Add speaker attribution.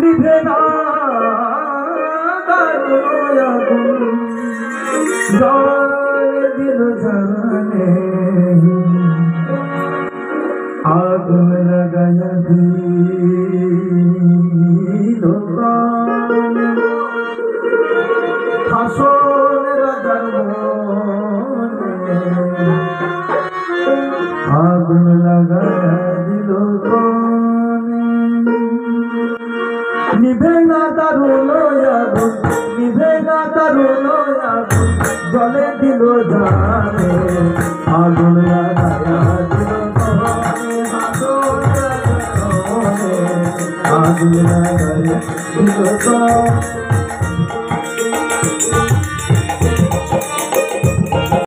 Speaker 1: নিভে না দারুণ আগুন জলে দিল জানে আগুন লাগায়া দিল প্রাণে হাসন রাজার মনে আগুন লাগায়া দিল প্রাণে নিভে না দারুণ আগুন নিভে না দারুণ আগুন জলে দিল জানে আগুন লাগায়া দিল প্রাণে আগুন লাগায়া দিল প্রাণে